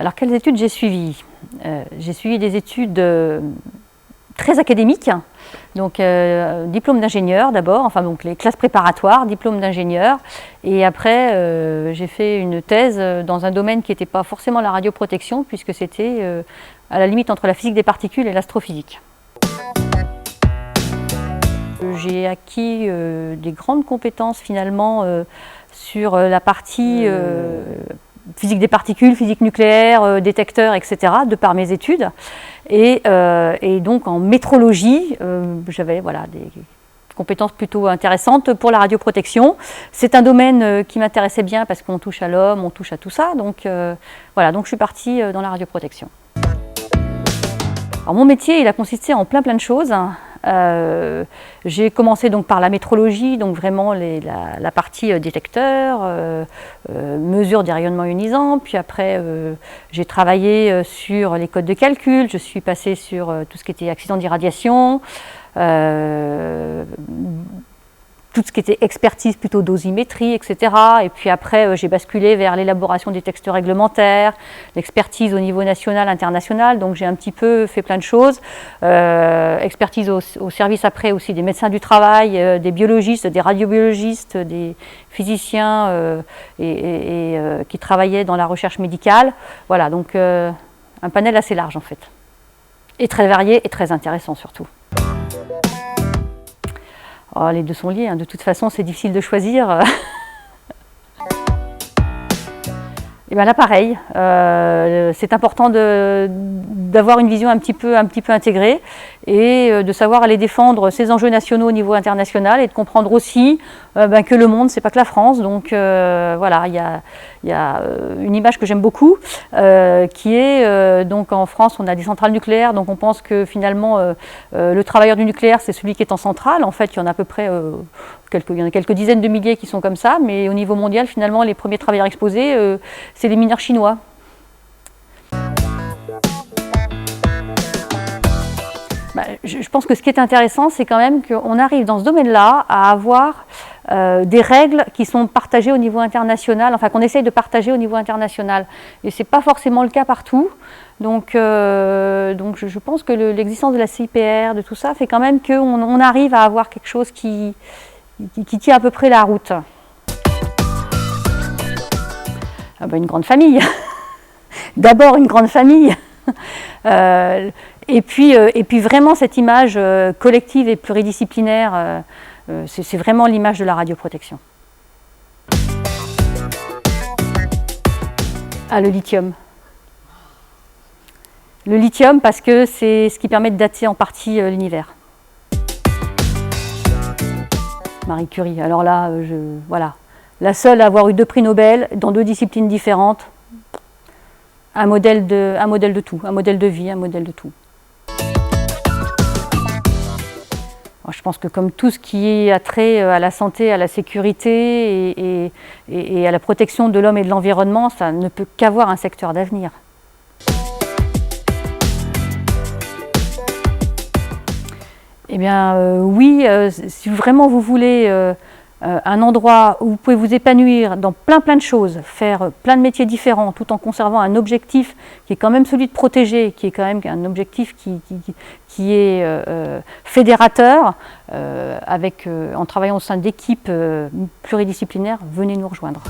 Alors, quelles études j'ai suivies? J'ai suivi des études très académiques, donc diplôme d'ingénieur d'abord, enfin donc les classes préparatoires, diplôme d'ingénieur, et après j'ai fait une thèse dans un domaine qui n'était pas forcément la radioprotection, puisque c'était à la limite entre la physique des particules et l'astrophysique. J'ai acquis des grandes compétences finalement sur la partie physique des particules, physique nucléaire, détecteurs, etc., de par mes études. Et donc en métrologie, j'avais voilà, des compétences plutôt intéressantes pour la radioprotection. C'est un domaine qui m'intéressait bien parce qu'on touche à l'homme, on touche à tout ça. Donc voilà, donc je suis partie dans la radioprotection. Alors, mon métier, il a consisté en plein de choses. J'ai commencé donc par la métrologie, donc vraiment la partie détecteur, mesure des rayonnements ionisants, puis après j'ai travaillé sur les codes de calcul, je suis passée sur tout ce qui était accident d'irradiation, tout ce qui était expertise plutôt dosimétrie, etc. Et puis après, j'ai basculé vers l'élaboration des textes réglementaires, l'expertise au niveau national, international. Donc j'ai un petit peu fait plein de choses. Expertise au service après aussi des médecins du travail, des biologistes, des radiobiologistes, des physiciens qui travaillaient dans la recherche médicale. Voilà, donc un panel assez large en fait. Et très varié et très intéressant surtout. Oh, les deux sont liés, hein. De toute façon c'est difficile de choisir. Et bien là pareil, c'est important d'avoir une vision un petit peu intégrée et de savoir aller défendre ces enjeux nationaux au niveau international et de comprendre aussi que le monde c'est pas que la France. Donc voilà, il y a une image que j'aime beaucoup qui est donc en France on a des centrales nucléaires, donc on pense que finalement le travailleur du nucléaire c'est celui qui est en centrale. En fait il y en a à peu près il y en a quelques dizaines de milliers qui sont comme ça, mais au niveau mondial finalement les premiers travailleurs exposés c'est les mineurs chinois. Je pense que ce qui est intéressant, c'est quand même qu'on arrive dans ce domaine-là à avoir des règles qui sont partagées au niveau international, enfin qu'on essaye de partager au niveau international. Et ce n'est pas forcément le cas partout. Donc je pense que l'existence de la CIPR, de tout ça, fait quand même qu'on arrive à avoir quelque chose qui tient à peu près la route. Ah ben, une grande famille. D'abord une grande famille. Et puis vraiment cette image collective et pluridisciplinaire, c'est vraiment l'image de la radioprotection. Ah, le lithium. Le lithium parce que c'est ce qui permet de dater en partie l'univers. Marie Curie, alors là, voilà. La seule à avoir eu 2 prix Nobel dans 2 disciplines différentes. Un modèle de tout, un modèle de vie, un modèle de tout. Alors, je pense que comme tout ce qui a trait à la santé, à la sécurité et à la protection de l'homme et de l'environnement, ça ne peut qu'avoir un secteur d'avenir. Eh bien oui, si vraiment vous voulez un endroit où vous pouvez vous épanouir dans plein de choses, faire plein de métiers différents tout en conservant un objectif qui est quand même celui de protéger, qui est quand même un objectif qui est fédérateur, en travaillant au sein d'équipes pluridisciplinaires, venez nous rejoindre.